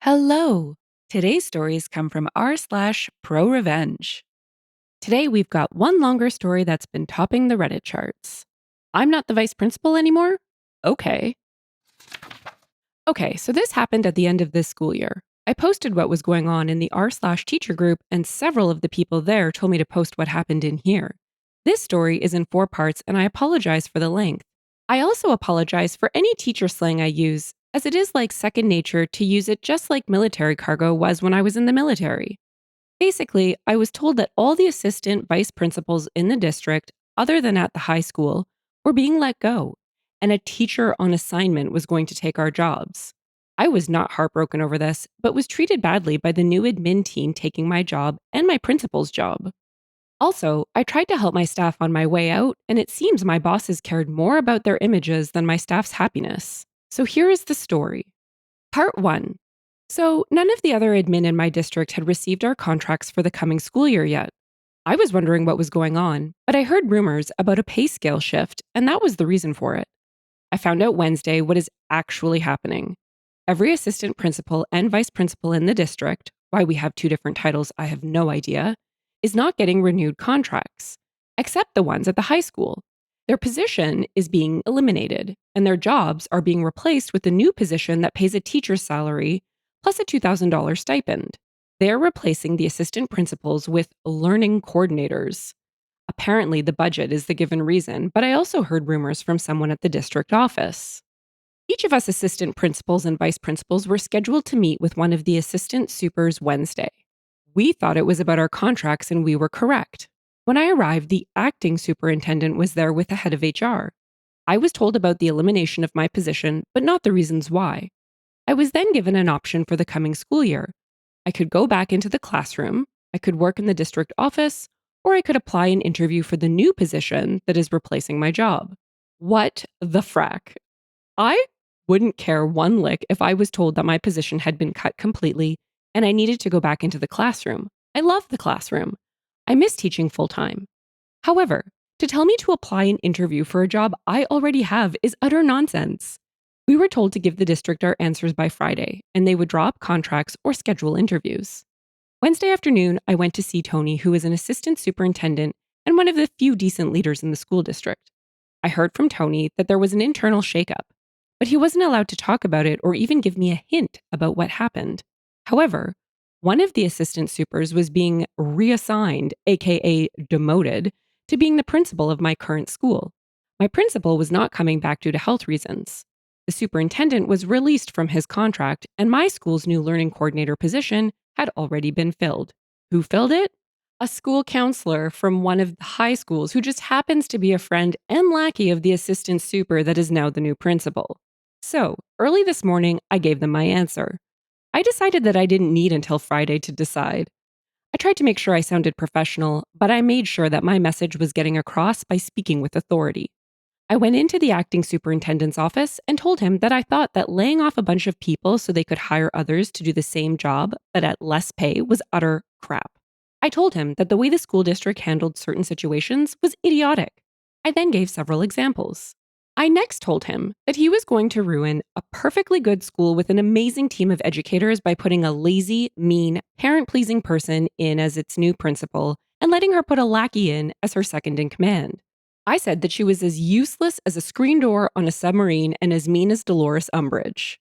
Hello! Today's stories come from r/ProRevenge. Today we've got one longer story that's been topping the Reddit charts. I'm not the vice principal anymore? Okay. Okay, so this happened at the end of this school year. I posted what was going on in the r/teacher group, and several of the people there told me to post what happened in here. This story is in 4 parts, and I apologize for the length. I also apologize for any teacher slang I use, as it is like second nature to use it just like military cargo was when I was in the military. Basically, I was told that all the assistant vice principals in the district, other than at the high school, were being let go, and a teacher on assignment was going to take our jobs. I was not heartbroken over this, but was treated badly by the new admin team taking my job and my principal's job. Also, I tried to help my staff on my way out, and it seems my bosses cared more about their images than my staff's happiness. So here is the story. Part 1. So, none of the other admin in my district had received our contracts for the coming school year yet. I was wondering what was going on, but I heard rumors about a pay scale shift, and that was the reason for it. I found out Wednesday what is actually happening. Every assistant principal and vice principal in the district, why we have two different titles, I have no idea, is not getting renewed contracts, except the ones at the high school. Their position is being eliminated, and their jobs are being replaced with a new position that pays a teacher's salary plus a $2,000 stipend. They're replacing the assistant principals with learning coordinators. Apparently, the budget is the given reason, but I also heard rumors from someone at the district office. Each of us assistant principals and vice principals were scheduled to meet with one of the assistant supers Wednesday. We thought it was about our contracts and we were correct. When I arrived, the acting superintendent was there with the head of HR. I was told about the elimination of my position, but not the reasons why. I was then given an option for the coming school year. I could go back into the classroom, I could work in the district office, or I could apply and interview for the new position that is replacing my job. What the frack? I wouldn't care one lick if I was told that my position had been cut completely and I needed to go back into the classroom. I love the classroom. I miss teaching full time. However, to tell me to apply and interview for a job I already have is utter nonsense. We were told to give the district our answers by Friday, and they would draw up contracts or schedule interviews. Wednesday afternoon, I went to see Tony, who is an assistant superintendent and one of the few decent leaders in the school district. I heard from Tony that there was an internal shakeup, but he wasn't allowed to talk about it or even give me a hint about what happened. However, one of the assistant supers was being reassigned, aka demoted, to being the principal of my current school. My principal was not coming back due to health reasons. The superintendent was released from his contract, and my school's new learning coordinator position had already been filled. Who filled it? A school counselor from one of the high schools who just happens to be a friend and lackey of the assistant super that is now the new principal. So, early this morning, I gave them my answer. I decided that I didn't need until Friday to decide. I tried to make sure I sounded professional, but I made sure that my message was getting across by speaking with authority. I went into the acting superintendent's office and told him that I thought that laying off a bunch of people so they could hire others to do the same job but at less pay was utter crap. I told him that the way the school district handled certain situations was idiotic. I then gave several examples. I next told him that he was going to ruin a perfectly good school with an amazing team of educators by putting a lazy, mean, parent pleasing person in as its new principal and letting her put a lackey in as her second in command. I said that she was as useless as a screen door on a submarine and as mean as Dolores Umbridge.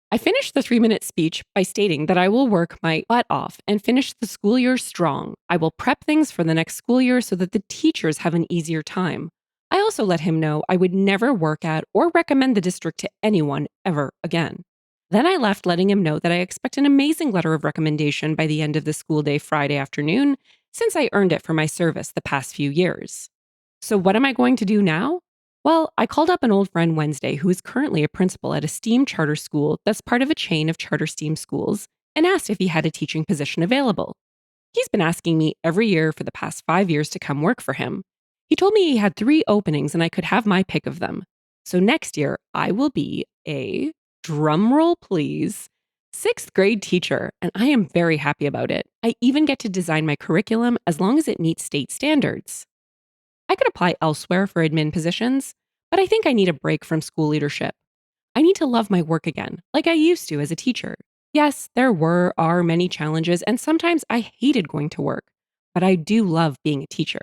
I finished the 3-minute speech by stating that I will work my butt off and finish the school year strong. I will prep things for the next school year so that the teachers have an easier time. I also let him know I would never work at or recommend the district to anyone ever again. Then I left letting him know that I expect an amazing letter of recommendation by the end of the school day Friday afternoon, since I earned it for my service the past few years. So what am I going to do now? Well, I called up an old friend Wednesday who is currently a principal at a STEAM charter school that's part of a chain of charter STEAM schools and asked if he had a teaching position available. He's been asking me every year for the past 5 years to come work for him. He told me he had 3 openings and I could have my pick of them. So next year, I will be a, drumroll please, 6th grade teacher, and I am very happy about it. I even get to design my curriculum as long as it meets state standards. I could apply elsewhere for admin positions, but I think I need a break from school leadership. I need to love my work again, like I used to as a teacher. Yes, are many challenges, and sometimes I hated going to work, but I do love being a teacher.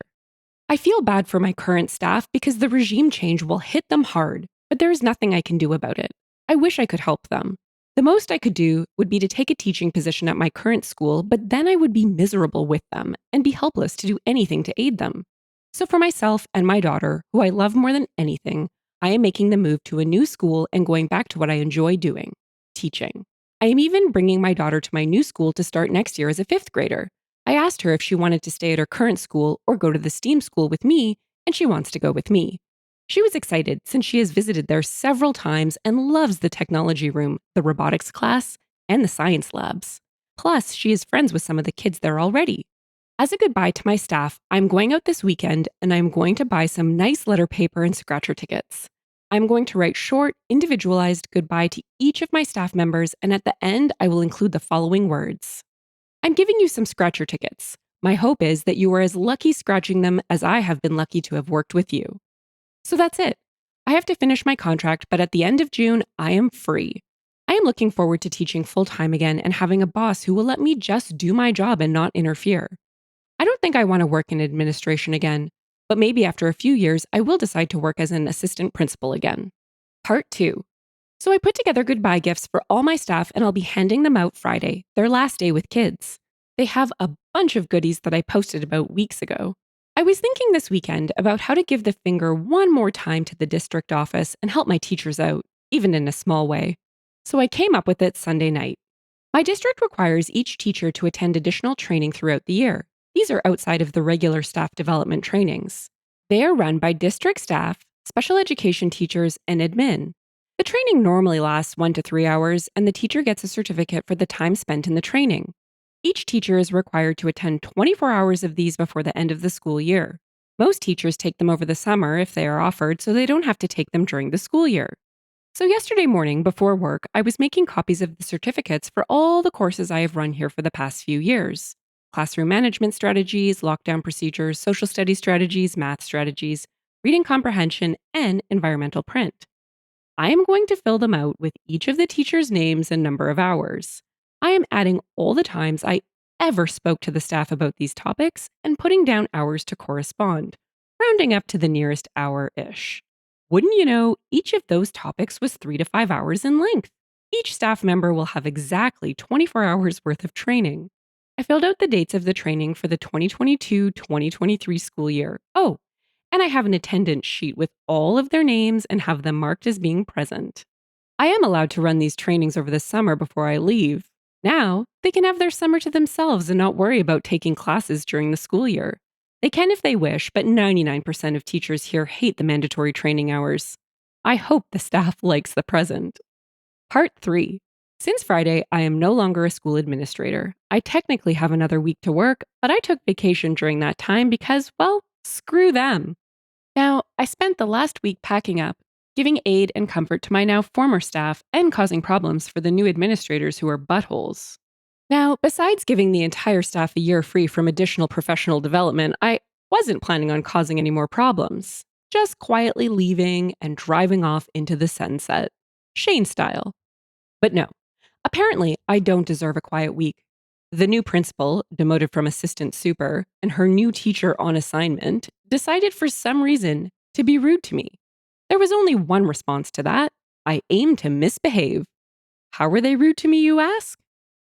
I feel bad for my current staff because the regime change will hit them hard, but there is nothing I can do about it. I wish I could help them. The most I could do would be to take a teaching position at my current school, but then I would be miserable with them and be helpless to do anything to aid them. So, for myself and my daughter, who I love more than anything, I am making the move to a new school and going back to what I enjoy doing teaching. I am even bringing my daughter to my new school to start next year as a fifth grader. I asked her if she wanted to stay at her current school or go to the STEAM school with me, and she wants to go with me. She was excited since she has visited there several times and loves the technology room, the robotics class, and the science labs. Plus, she is friends with some of the kids there already. As a goodbye to my staff, I'm going out this weekend and I'm going to buy some nice letter paper and scratcher tickets. I'm going to write short, individualized goodbye to each of my staff members, and at the end, I will include the following words. I'm giving you some scratcher tickets. My hope is that you are as lucky scratching them as I have been lucky to have worked with you. So that's it. I have to finish my contract, but at the end of June, I am free. I am looking forward to teaching full time again and having a boss who will let me just do my job and not interfere. I don't think I want to work in administration again, but maybe after a few years, I will decide to work as an assistant principal again. Part 2. So I put together goodbye gifts for all my staff and I'll be handing them out Friday, their last day with kids. They have a bunch of goodies that I posted about weeks ago. I was thinking this weekend about how to give the finger one more time to the district office and help my teachers out, even in a small way. So I came up with it Sunday night. My district requires each teacher to attend additional training throughout the year. These are outside of the regular staff development trainings. They are run by district staff, special education teachers, and admin. The training normally lasts 1 to 3 hours, and the teacher gets a certificate for the time spent in the training. Each teacher is required to attend 24 hours of these before the end of the school year. Most teachers take them over the summer if they are offered, so they don't have to take them during the school year. So, yesterday morning before work, I was making copies of the certificates for all the courses I have run here for the past few years: classroom management strategies, lockdown procedures, social studies strategies, math strategies, reading comprehension, and environmental print. I am going to fill them out with each of the teachers' names and number of hours. I am adding all the times I ever spoke to the staff about these topics and putting down hours to correspond, rounding up to the nearest hour ish. Wouldn't you know, each of those topics was 3 to 5 hours in length. Each staff member will have exactly 24 hours worth of training. I filled out the dates of the training for the 2022-2023 school year. Oh, and I have an attendance sheet with all of their names and have them marked as being present. I am allowed to run these trainings over the summer before I leave. Now, they can have their summer to themselves and not worry about taking classes during the school year. They can if they wish, but 99% of teachers here hate the mandatory training hours. I hope the staff likes the present. Part 3. Since Friday, I am no longer a school administrator. I technically have another week to work, but I took vacation during that time because, well, screw them. Now, I spent the last week packing up, giving aid and comfort to my now former staff, and causing problems for the new administrators who are buttholes. Now, besides giving the entire staff a year free from additional professional development, I wasn't planning on causing any more problems. Just quietly leaving and driving off into the sunset. Shane style. But no, apparently I don't deserve a quiet week. The new principal, demoted from assistant super, and her new teacher on assignment decided for some reason to be rude to me. There was only one response to that. I aimed to misbehave. How were they rude to me, you ask?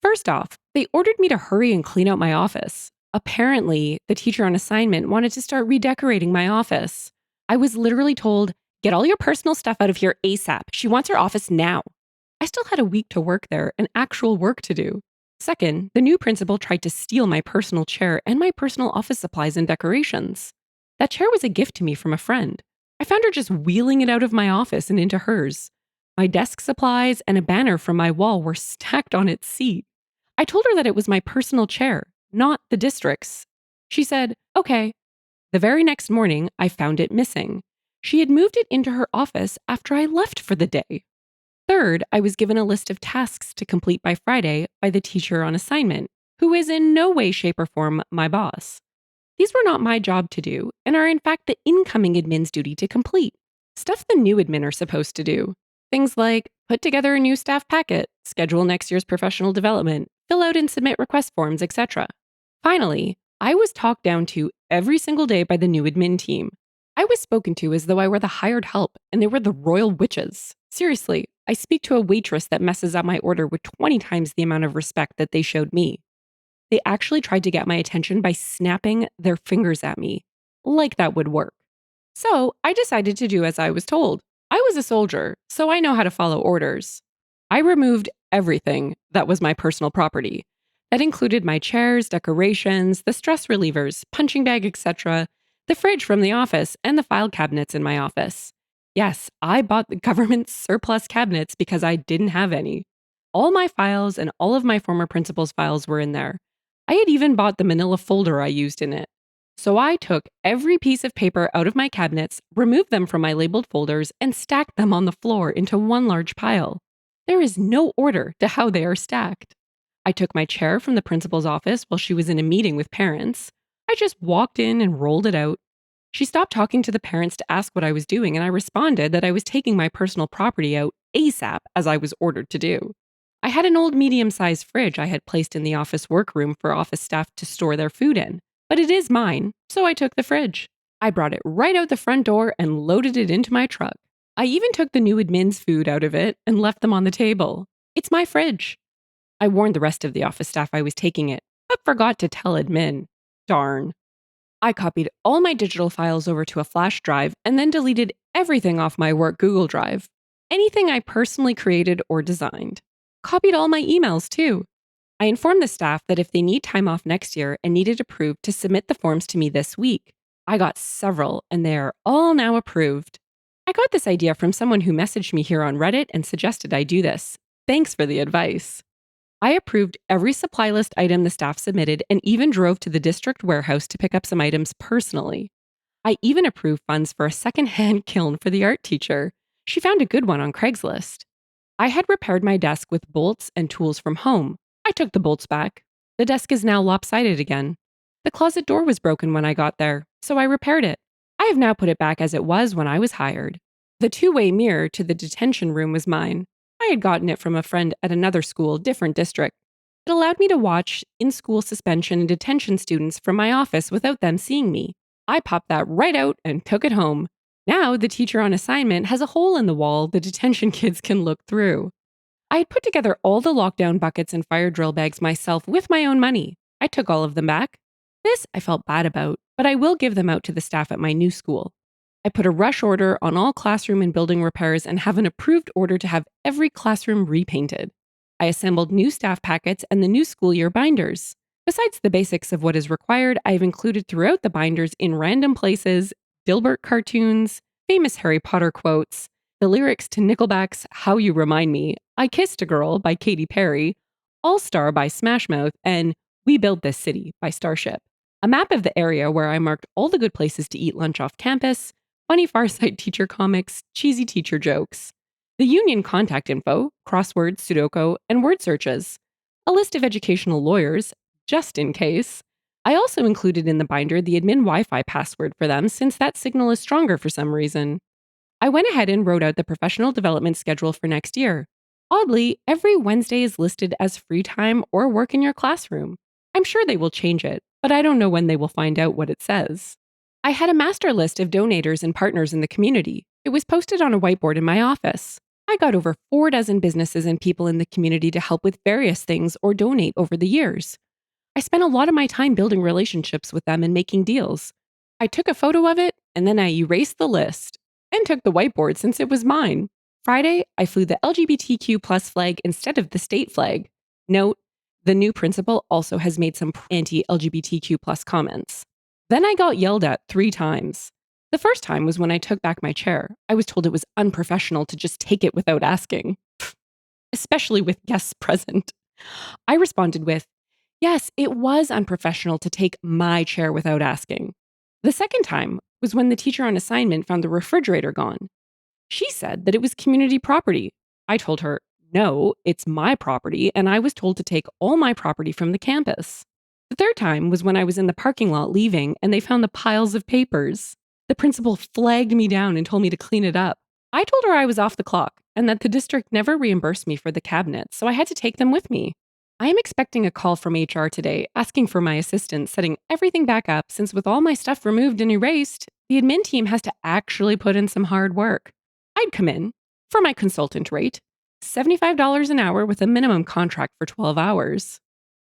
First off, they ordered me to hurry and clean out my office. Apparently, the teacher on assignment wanted to start redecorating my office. I was literally told, "Get all your personal stuff out of here ASAP. She wants her office now." I still had a week to work there and actual work to do. Second, the new principal tried to steal my personal chair and my personal office supplies and decorations. That chair was a gift to me from a friend. I found her just wheeling it out of my office and into hers. My desk supplies and a banner from my wall were stacked on its seat. I told her that it was my personal chair, not the district's. She said, "Okay." The very next morning, I found it missing. She had moved it into her office after I left for the day. Third, I was given a list of tasks to complete by Friday by the teacher on assignment, who is in no way, shape, or form my boss. These were not my job to do, and are in fact the incoming admin's duty to complete. Stuff the new admin are supposed to do. Things like put together a new staff packet, schedule next year's professional development, fill out and submit request forms, etc. Finally, I was talked down to every single day by the new admin team. I was spoken to as though I were the hired help and they were the royal witches. Seriously, I speak to a waitress that messes up my order with 20 times the amount of respect that they showed me. They actually tried to get my attention by snapping their fingers at me, like that would work. So I decided to do as I was told. I was a soldier, so I know how to follow orders. I removed everything that was my personal property. That included my chairs, decorations, the stress relievers, punching bag, etc., the fridge from the office, and the file cabinets in my office. Yes, I bought the government's surplus cabinets because I didn't have any. All my files and all of my former principal's files were in there. I had even bought the manila folder I used in it. So I took every piece of paper out of my cabinets, removed them from my labeled folders, and stacked them on the floor into one large pile. There is no order to how they are stacked. I took my chair from the principal's office while she was in a meeting with parents. I just walked in and rolled it out. She stopped talking to the parents to ask what I was doing, and I responded that I was taking my personal property out ASAP as I was ordered to do. I had an old medium sized fridge I had placed in the office workroom for office staff to store their food in, but it is mine, so I took the fridge. I brought it right out the front door and loaded it into my truck. I even took the new admin's food out of it and left them on the table. It's my fridge. I warned the rest of the office staff I was taking it, but forgot to tell admin. Darn. I copied all my digital files over to a flash drive and then deleted everything off my work Google Drive. Anything I personally created or designed. Copied all my emails too. I informed the staff that if they need time off next year and needed approved to submit the forms to me this week. I got several and they are all now approved. I got this idea from someone who messaged me here on Reddit and suggested I do this. Thanks for the advice. I approved every supply list item the staff submitted and even drove to the district warehouse to pick up some items personally. I even approved funds for a secondhand kiln for the art teacher. She found a good one on Craigslist. I had repaired my desk with bolts and tools from home. I took the bolts back. The desk is now lopsided again. The closet door was broken when I got there, so I repaired it. I have now put it back as it was when I was hired. The two-way mirror to the detention room was mine. I had gotten it from a friend at another school, different district. It allowed me to watch in-school suspension and detention students from my office without them seeing me. I popped that right out and took it home. Now the teacher on assignment has a hole in the wall the detention kids can look through. I had put together all the lockdown buckets and fire drill bags myself with my own money. I took all of them back. This I felt bad about, but I will give them out to the staff at my new school. I put a rush order on all classroom and building repairs and have an approved order to have every classroom repainted. I assembled new staff packets and the new school year binders. Besides the basics of what is required, I have included throughout the binders in random places Dilbert cartoons, famous Harry Potter quotes, the lyrics to Nickelback's How You Remind Me, I Kissed a Girl by Katy Perry, All Star by Smash Mouth, and We Build This City by Starship. A map of the area where I marked all the good places to eat lunch off campus, funny Far Side teacher comics, cheesy teacher jokes. The union contact info, crosswords, Sudoku, and word searches. A list of educational lawyers, just in case. I also included in the binder the admin Wi-Fi password for them since that signal is stronger for some reason. I went ahead and wrote out the professional development schedule for next year. Oddly, every Wednesday is listed as free time or work in your classroom. I'm sure they will change it, but I don't know when they will find out what it says. I had a master list of donators and partners in the community. It was posted on a whiteboard in my office. I got over 4 dozen businesses and people in the community to help with various things or donate over the years. I spent a lot of my time building relationships with them and making deals. I took a photo of it, and then I erased the list and took the whiteboard since it was mine. Friday, I flew the LGBTQ plus flag instead of the state flag. Note, the new principal also has made some anti-LGBTQ plus comments. Then I got yelled at 3 times. The first time was when I took back my chair. I was told it was unprofessional to just take it without asking, especially with guests present. I responded with, yes, it was unprofessional to take my chair without asking. The second time was when the teacher on assignment found the refrigerator gone. She said that it was community property. I told her, no, it's my property, and I was told to take all my property from the campus. The third time was when I was in the parking lot leaving and they found the piles of papers. The principal flagged me down and told me to clean it up. I told her I was off the clock and that the district never reimbursed me for the cabinets, so I had to take them with me. I am expecting a call from HR today asking for my assistance setting everything back up since, with all my stuff removed and erased, the admin team has to actually put in some hard work. I'd come in, for my consultant rate, $75 an hour with a minimum contract for 12 hours.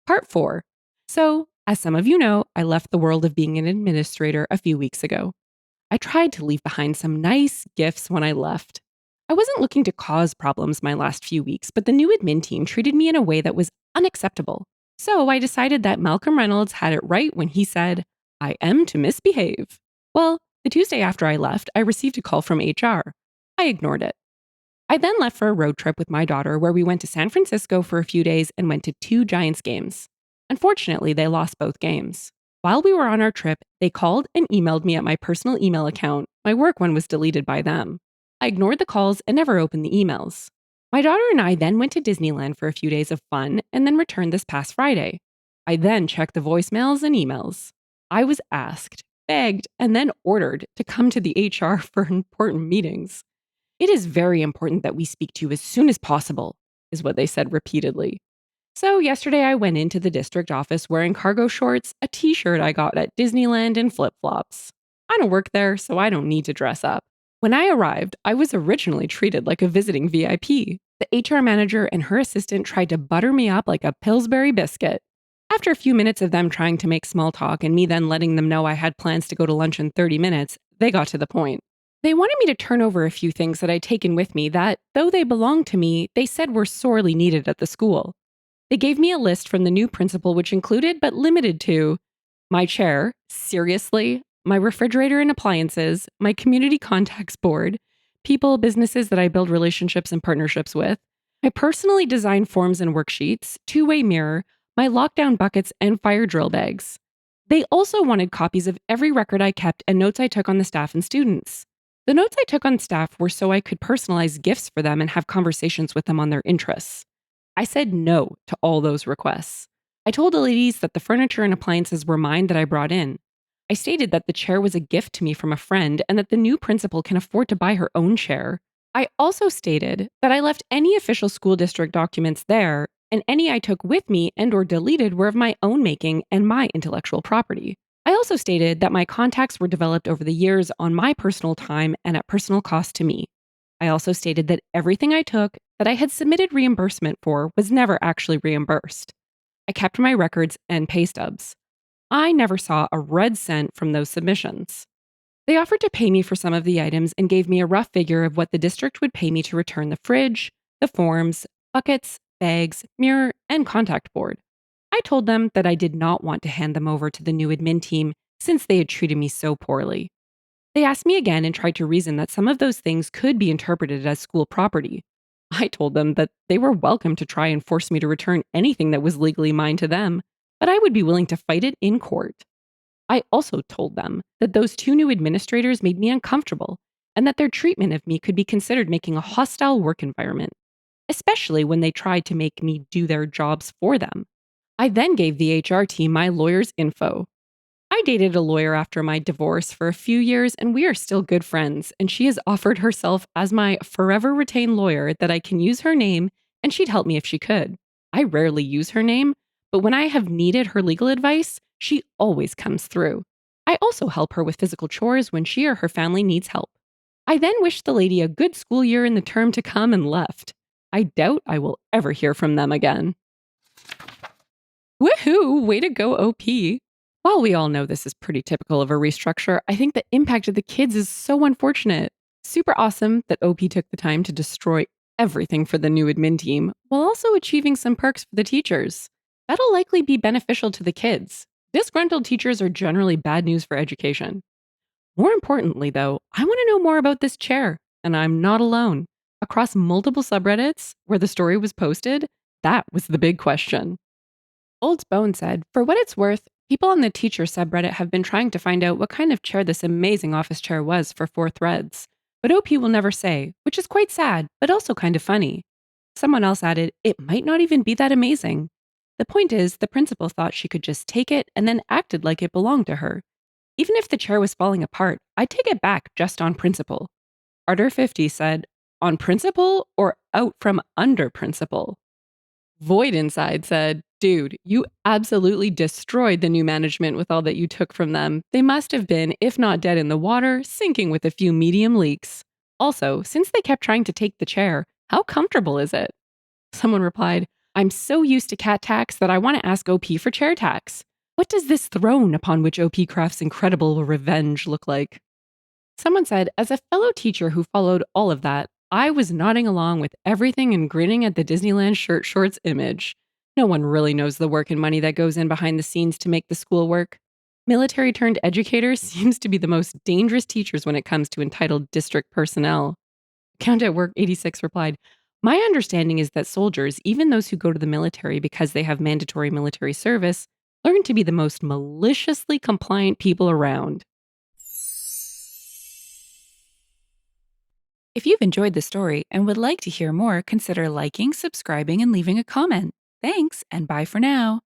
Part 4. So, as some of you know, I left the world of being an administrator a few weeks ago. I tried to leave behind some nice gifts when I left. I wasn't looking to cause problems my last few weeks, but the new admin team treated me in a way that was unacceptable. So I decided that Malcolm Reynolds had it right when he said, I am to misbehave. Well, the Tuesday after I left, I received a call from HR. I ignored it. I then left for a road trip with my daughter where we went to San Francisco for a few days and went to 2 Giants games. Unfortunately, they lost both games. While we were on our trip, they called and emailed me at my personal email account. My work one was deleted by them. I ignored the calls and never opened the emails. My daughter and I then went to Disneyland for a few days of fun and then returned this past Friday. I then checked the voicemails and emails. I was asked, begged, and then ordered to come to the HR for important meetings. It is very important that we speak to you as soon as possible, is what they said repeatedly. So yesterday I went into the district office wearing cargo shorts, a t-shirt I got at Disneyland, and flip-flops. I don't work there, so I don't need to dress up. When I arrived, I was originally treated like a visiting VIP. The HR manager and her assistant tried to butter me up like a Pillsbury biscuit. After a few minutes of them trying to make small talk and me then letting them know I had plans to go to lunch in 30 minutes, they got to the point. They wanted me to turn over a few things that I'd taken with me that, though they belonged to me, they said were sorely needed at the school. They gave me a list from the new principal, which included, but limited to, my chair, seriously, my refrigerator and appliances, my community contacts board, people, businesses that I build relationships and partnerships with, my personally designed forms and worksheets, two-way mirror, my lockdown buckets, and fire drill bags. They also wanted copies of every record I kept and notes I took on the staff and students. The notes I took on staff were so I could personalize gifts for them and have conversations with them on their interests. I said no to all those requests. I told the ladies that the furniture and appliances were mine that I brought in. I stated that the chair was a gift to me from a friend and that the new principal can afford to buy her own chair. I also stated that I left any official school district documents there, and any I took with me and/or deleted were of my own making and my intellectual property. I also stated that my contacts were developed over the years on my personal time and at personal cost to me. I also stated that everything I took that I had submitted reimbursement for was never actually reimbursed. I kept my records and pay stubs. I never saw a red cent from those submissions. They offered to pay me for some of the items and gave me a rough figure of what the district would pay me to return the fridge, the forms, buckets, bags, mirror, and contact board. I told them that I did not want to hand them over to the new admin team since they had treated me so poorly. They asked me again and tried to reason that some of those things could be interpreted as school property. I told them that they were welcome to try and force me to return anything that was legally mine to them, but I would be willing to fight it in court. I also told them that those 2 new administrators made me uncomfortable and that their treatment of me could be considered making a hostile work environment, especially when they tried to make me do their jobs for them. I then gave the HR team my lawyer's info. I dated a lawyer after my divorce for a few years, and we are still good friends, and she has offered herself as my forever retained lawyer that I can use her name and she'd help me if she could. I rarely use her name, but when I have needed her legal advice, she always comes through. I also help her with physical chores when she or her family needs help. I then wished the lady a good school year in the term to come and left. I doubt I will ever hear from them again. Woohoo! Way to go, OP. While we all know this is pretty typical of a restructure, I think the impact of the kids is so unfortunate. Super awesome that OP took the time to destroy everything for the new admin team while also achieving some perks for the teachers. That'll likely be beneficial to the kids. Disgruntled teachers are generally bad news for education. More importantly, though, I want to know more about this chair, and I'm not alone. Across multiple subreddits where the story was posted, that was the big question. Old Bone said, for what it's worth, people on the teacher subreddit have been trying to find out what kind of chair this amazing office chair was for 4 threads. But OP will never say, which is quite sad, but also kind of funny. Someone else added, it might not even be that amazing. The point is, the principal thought she could just take it and then acted like it belonged to her. Even if the chair was falling apart, I'd take it back just on principle. Arter50 said, on principle or out from under principle? Void inside said, "Dude, you absolutely destroyed the new management with all that you took from them. They must have been, if not dead in the water, sinking with a few medium leaks. Also, since they kept trying to take the chair, how comfortable is it?" Someone replied, "I'm so used to cat tax that I want to ask OP for chair tax. What does this throne upon which OP crafts incredible revenge look like?" Someone said, "As a fellow teacher who followed all of that, I was nodding along with everything and grinning at the Disneyland shirt shorts image. No one really knows the work and money that goes in behind the scenes to make the school work. Military turned educators seems to be the most dangerous teachers when it comes to entitled district personnel." Count at Work 86 replied, "My understanding is that soldiers, even those who go to the military because they have mandatory military service, learn to be the most maliciously compliant people around." If you've enjoyed the story and would like to hear more, consider liking, subscribing, and leaving a comment. Thanks, and bye for now.